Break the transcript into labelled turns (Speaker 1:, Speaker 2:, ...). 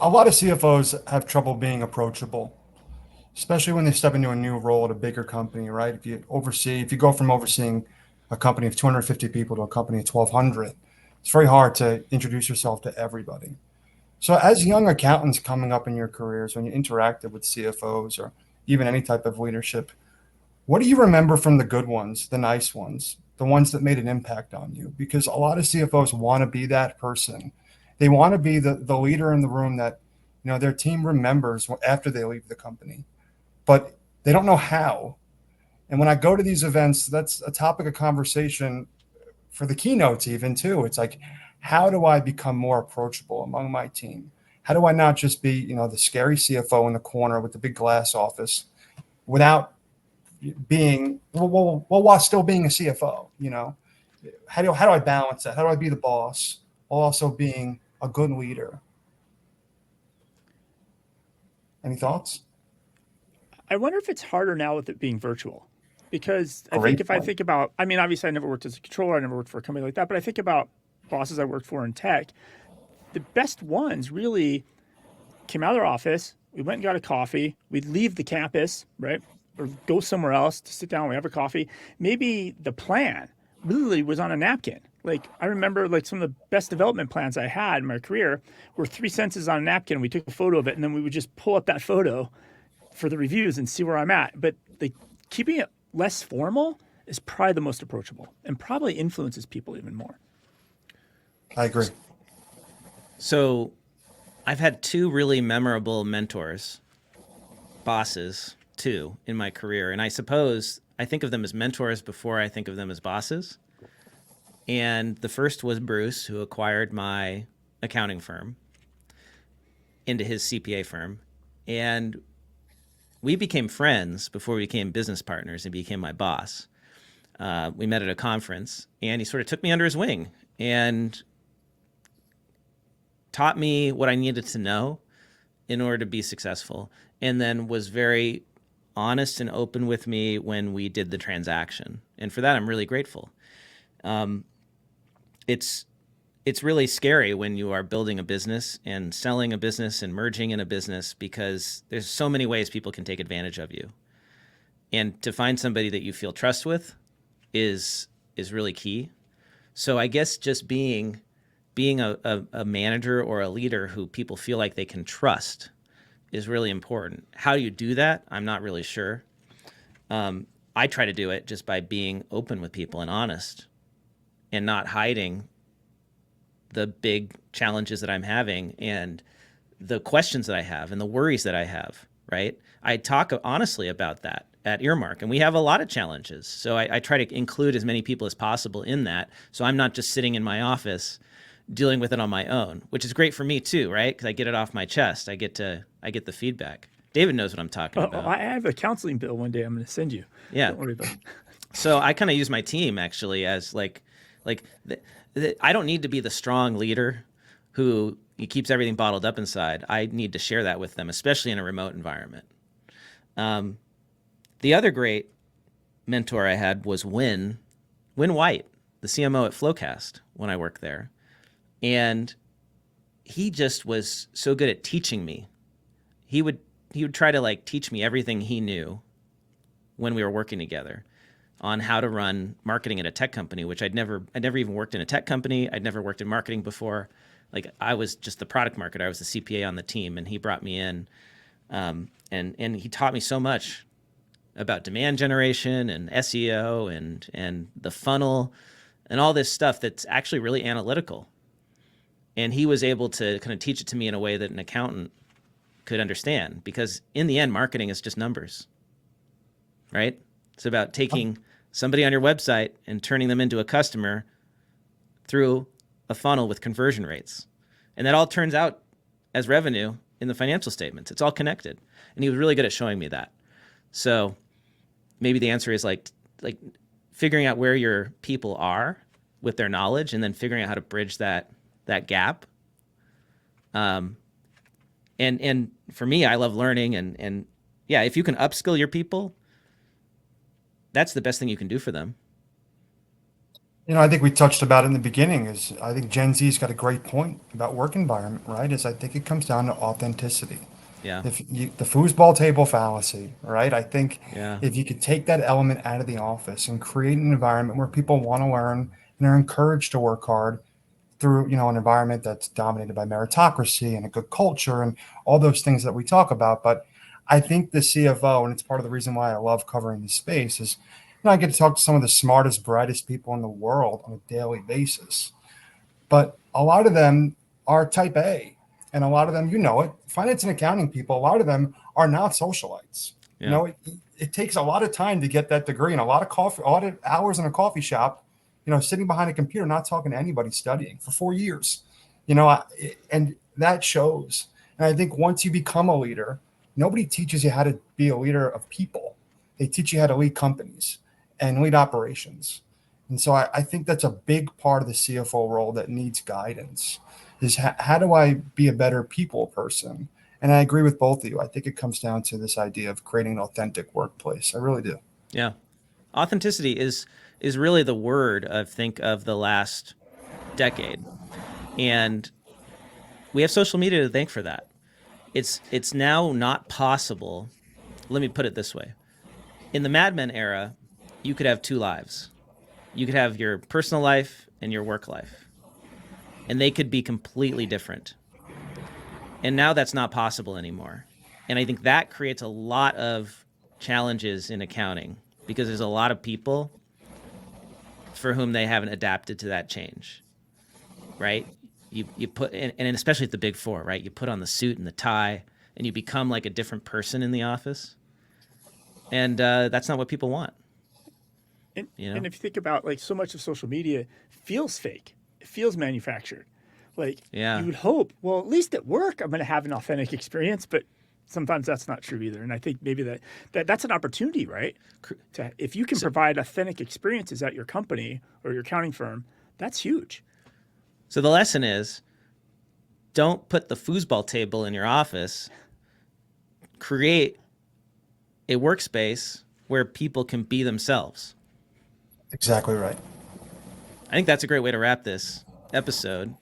Speaker 1: A lot of CFOs have trouble being approachable, especially when they step into a new role at a bigger company, right? If you go from overseeing a company of 250 people to a company of 1,200, it's very hard to introduce yourself to everybody. So, as young accountants coming up in your careers, when you interacted with CFOs or even any type of leadership, what do you remember from the good ones, the nice ones, the ones that made an impact on you? Because a lot of CFOs want to be that person. They want to be the leader in the room that, their team remembers after they leave the company, but they don't know how. And when I go to these events, that's a topic of conversation for the keynotes, even too. It's like, how do I become more approachable among my team? How do I not just be, the scary CFO in the corner with the big glass office without being while still being a CFO? How do I balance that? How do I be the boss while also being a good leader? Any thoughts?
Speaker 2: I wonder if it's harder now with it being virtual. Because I think
Speaker 1: Great
Speaker 2: if I
Speaker 1: point.
Speaker 2: think about, I mean, obviously I never worked as a controller, I never worked for a company like that, but I think about bosses I worked for in tech, the best ones really came out of their office. We went and got a coffee. We'd leave the campus, right? Or go somewhere else to sit down. We have a coffee. Maybe the plan literally was on a napkin. Like I remember like some of the best development plans I had in my career were three sentences on a napkin. We took a photo of it and then we would just pull up that photo for the reviews and see where I'm at. But like keeping it less formal is probably the most approachable and probably influences people even more.
Speaker 1: I agree.
Speaker 3: So I've had two really memorable mentors, bosses, too, in my career. And I suppose I think of them as mentors before I think of them as bosses. And the first was Bruce, who acquired my accounting firm into his CPA firm. And we became friends before we became business partners and became my boss. We met at a conference, and he sort of took me under his wing and taught me what I needed to know in order to be successful, and then was very honest and open with me when we did the transaction. And for that, I'm really grateful. Um, it's it's really scary when you are building a business and selling a business and merging in a business because there's so many ways people can take advantage of you. And to find somebody that you feel trust with is really key. So I guess just being a manager or a leader who people feel like they can trust is really important. How you do that, I'm not really sure. I try to do it just by being open with people and honest and not hiding the big challenges that I'm having and the questions that I have and the worries that I have, right? I talk honestly about that at Earmark, and we have a lot of challenges. So I try to include as many people as possible in that. So I'm not just sitting in my office dealing with it on my own, which is great for me too, right? Because I get it off my chest. I get the feedback. David knows what I'm talking about.
Speaker 2: I have a counseling bill one day I'm going to send you.
Speaker 3: Yeah.
Speaker 2: Don't worry about it.
Speaker 3: So I kind of use my team actually as like I don't need to be the strong leader who he keeps everything bottled up inside. I need to share that with them, especially in a remote environment. The other great mentor I had was Win White, the CMO at Flowcast when I worked there. And he just was so good at teaching me. He would try to like teach me everything he knew when we were working together on how to run marketing at a tech company, which I'd never even worked in a tech company. I'd never worked in marketing before. Like I was just the product marketer. I was the CPA on the team, and he brought me in, and he taught me so much about demand generation and SEO and the funnel and all this stuff that's actually really analytical. And he was able to kind of teach it to me in a way that an accountant could understand, because in the end, marketing is just numbers, right? It's about taking somebody on your website and turning them into a customer through a funnel with conversion rates. And that all turns out as revenue in the financial statements. It's all connected. And he was really good at showing me that. So maybe the answer is like figuring out where your people are with their knowledge and then figuring out how to bridge that gap. And for me, I love learning and yeah, if you can upskill your people, that's the best thing you can do for them.
Speaker 1: I think we touched about it in the beginning is I think Gen Z's got a great point about work environment, right? Is I think it comes down to authenticity.
Speaker 3: Yeah.
Speaker 1: The foosball table fallacy, right? I think
Speaker 3: Yeah.
Speaker 1: if you could take that element out of the office and create an environment where people want to learn and are encouraged to work hard through, an environment that's dominated by meritocracy and a good culture and all those things that we talk about. But I think the CFO, and it's part of the reason why I love covering this space, is I get to talk to some of the smartest, brightest people in the world on a daily basis. But a lot of them are type A, and a lot of them, finance and accounting people, a lot of them are not socialites.
Speaker 3: Yeah.
Speaker 1: It takes a lot of time to get that degree and a lot of coffee, a lot of hours in a coffee shop, sitting behind a computer, not talking to anybody, studying for 4 years, and that shows. And I think once you become a leader, nobody teaches you how to be a leader of people. They teach you how to lead companies and lead operations. And so I think that's a big part of the CFO role that needs guidance is how do I be a better people person? And I agree with both of you. I think it comes down to this idea of creating an authentic workplace. I really do.
Speaker 3: Yeah. Authenticity is really the word I think of the last decade. And we have social media to thank for that. It's now not possible. Let me put it this way. In the Mad Men era, you could have two lives. You could have your personal life and your work life. And they could be completely different. And now that's not possible anymore. And I think that creates a lot of challenges in accounting because there's a lot of people for whom they haven't adapted to that change, right? You put, and especially at the big four, right? You put on the suit and the tie and you become like a different person in the office. And that's not what people want.
Speaker 2: And if you think about like so much of social media feels fake, it feels manufactured. Like
Speaker 3: Yeah.
Speaker 2: you would hope, well, at least at work, I'm going to have an authentic experience, but sometimes that's not true either. And I think maybe that's an opportunity, right? If you can provide authentic experiences at your company or your accounting firm, that's huge.
Speaker 3: So the lesson is don't put the foosball table in your office. Create a workspace where people can be themselves.
Speaker 1: Exactly right.
Speaker 3: I think that's a great way to wrap this episode.